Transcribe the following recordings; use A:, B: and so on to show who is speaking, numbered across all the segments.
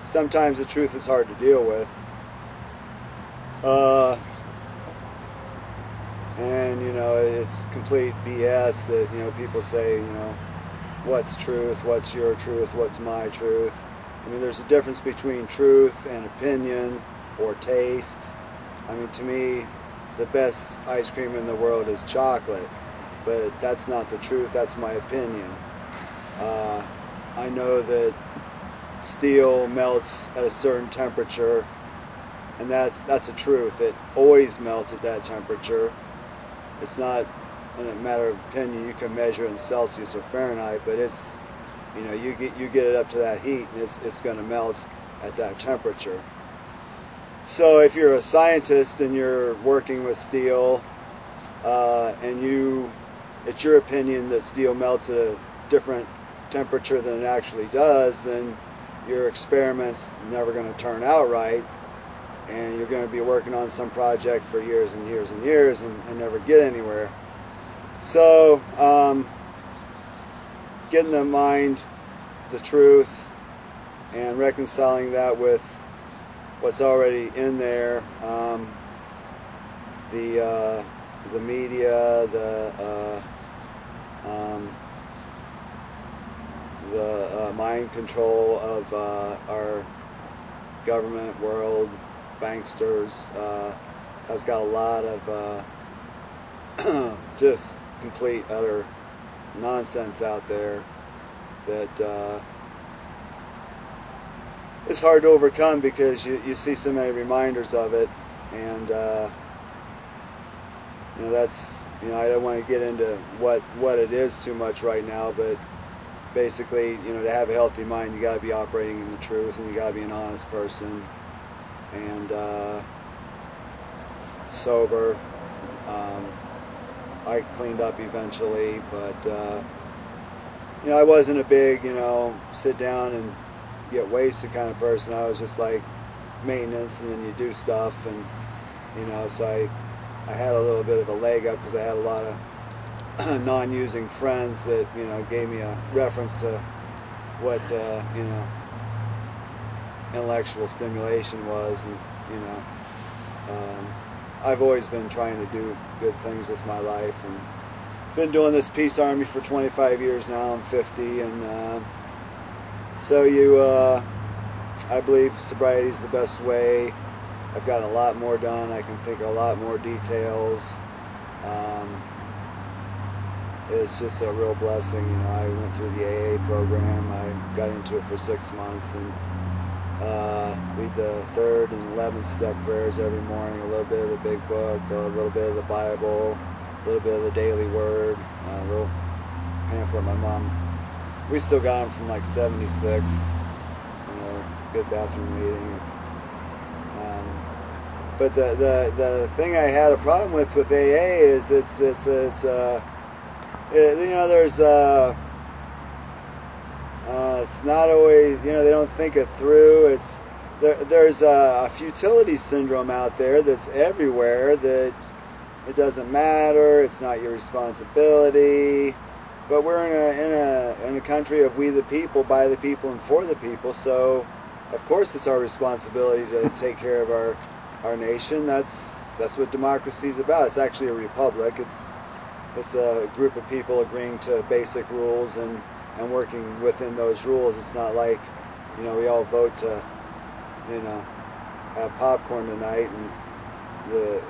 A: sometimes the truth is hard to deal with. And you know, it's complete BS that, you know, people say, you know, what's truth, what's your truth, what's my truth. I mean, there's a difference between truth and opinion or taste. I mean, to me, the best ice cream in the world is chocolate, but that's not the truth, that's my opinion. I know that steel melts at a certain temperature, and that's a truth. It always melts at that temperature. It's not a matter of opinion. You can measure it in Celsius or Fahrenheit, but it's, you know, you get it up to that heat, and it's going to melt at that temperature. So if you're a scientist and you're working with steel, and it's your opinion that steel melts at a different temperature than it actually does, then your experiment's never going to turn out right, and you're going to be working on some project for years and years and years and never get anywhere. So getting the mind the truth and reconciling that with what's already in there, the media, the mind control of our government, world, banksters, has got a lot of just complete, utter nonsense out there that it's hard to overcome because you see so many reminders of it, and you know, that's, you know, I don't want to get into what it is too much right now, but basically, you know, to have a healthy mind, you got to be operating in the truth, and you got to be an honest person, and sober. I cleaned up eventually, but you know, I wasn't a big, you know, sit down and get wasted kind of person. I was just like maintenance, and then you do stuff, and you know, so I had a little bit of a leg up because I had a lot of non-using friends that, you know, gave me a reference to what you know, intellectual stimulation was, and you know, I've always been trying to do good things with my life, and been doing this peace army for 25 years now. I'm 50, and so I believe sobriety is the best way. I've gotten a lot more done. I can think of a lot more details. It's just a real blessing. You know, I went through the AA program. I got into it for 6 months, and read the 3rd and 11th step prayers every morning, a little bit of the big book, a little bit of the Bible, a little bit of the daily word, a little pamphlet my mom. We still got them from like 76. You know, good bathroom reading. But the thing I had a problem with AA is it's you know, there's it's not always, you know, they don't think it through. There's a futility syndrome out there that's everywhere, that it doesn't matter, it's not your responsibility. But we're in a country of we the people, by the people, and for the people. So of course it's our responsibility to take care of our nation. That's what democracy is about. It's actually a republic. It's a group of people agreeing to basic rules and working within those rules. It's not like, you know, we all vote to, you know, have popcorn tonight, and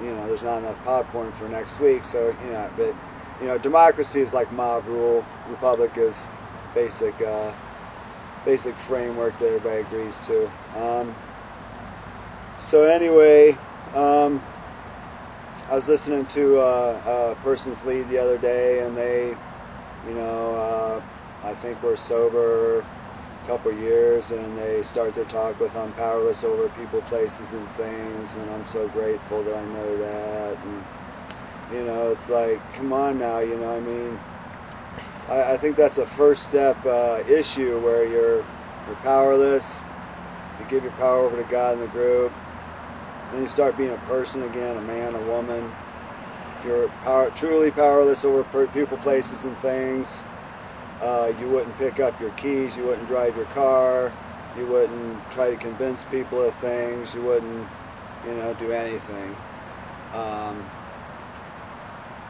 A: you know, there's not enough popcorn for next week. So, you know, but you know, democracy is like mob rule. Republic is basic framework that everybody agrees to. So anyway, I was listening to a person's lead the other day, and they, you know, I think we're sober a couple years, and they start their talk with, I'm powerless over people, places, and things, and I'm so grateful that I know that. And you know, it's like, come on now, you know, I mean, I think that's a first step issue where you're powerless. You give your power over to God and the group. Then you start being a person again, a man, a woman. If you're truly powerless over people, places, and things, you wouldn't pick up your keys, you wouldn't drive your car, You wouldn't try to convince people of things. You wouldn't, do anything.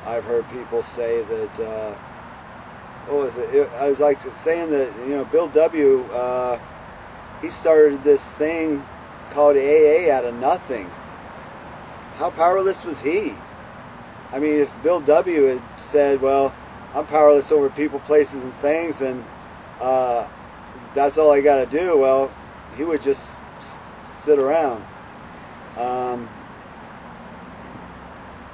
A: I've heard people say that, what was it? I was like saying that, Bill W., he started this thing called AA out of nothing. How powerless was he? I mean, if Bill W. had said, well, I'm powerless over people, places, and things, and that's all I got to do, well, he would just sit around.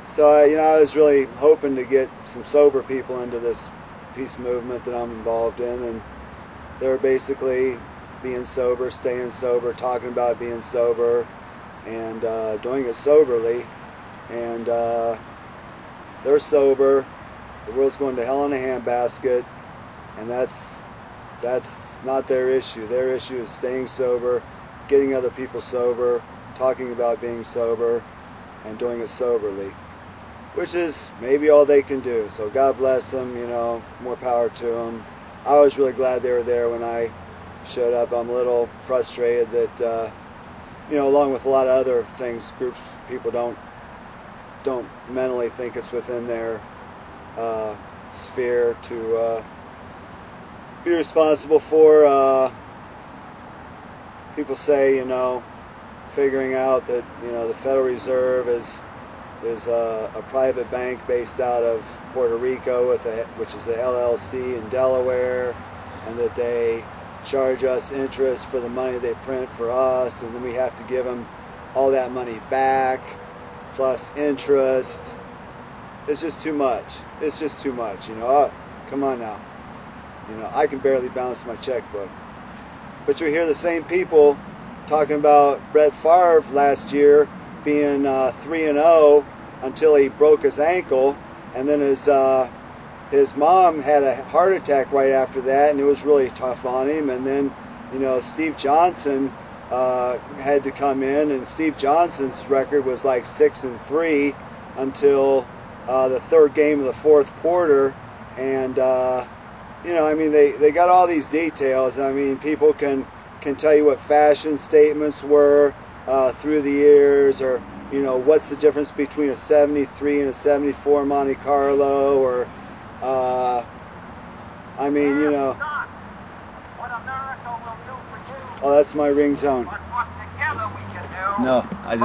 A: So, I was really hoping to get some sober people into this peace movement that I'm involved in, and they're basically being sober, staying sober, talking about being sober, and doing it soberly. And they're sober. The world's going to hell in a handbasket, and that's not their issue. Their issue is staying sober, getting other people sober, talking about being sober, and doing it soberly, which is maybe all they can do. So God bless them, more power to them. I was really glad they were there when I showed up. I'm a little frustrated that, along with a lot of other things, groups, people don't mentally think it's within their sphere to be responsible for. People say, figuring out that, the Federal Reserve is a private bank based out of Puerto Rico, which is the LLC in Delaware, and that they charge us interest for the money they print for us, and then we have to give them all that money back, plus interest. It's just too much. It's just too much, Oh, come on now. I can barely balance my checkbook. But you hear the same people talking about Brett Favre last year being 3-0 until he broke his ankle, and then his mom had a heart attack right after that, and it was really tough on him. And then, Steve Johnson had to come in, and Steve Johnson's record was like 6-3 until the third game of the fourth quarter. And they got all these details. I mean, people can tell you what fashion statements were through the years, or what's the difference between a 73 and a 74 Monte Carlo, or Oh, that's my ringtone. No, I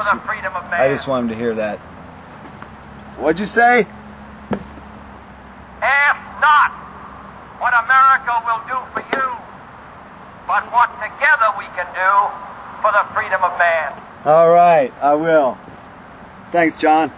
A: just want him to hear that. What'd you say?
B: Ask not what America will do for you, but what together we can do for the freedom of man.
A: All right, I will. Thanks, John.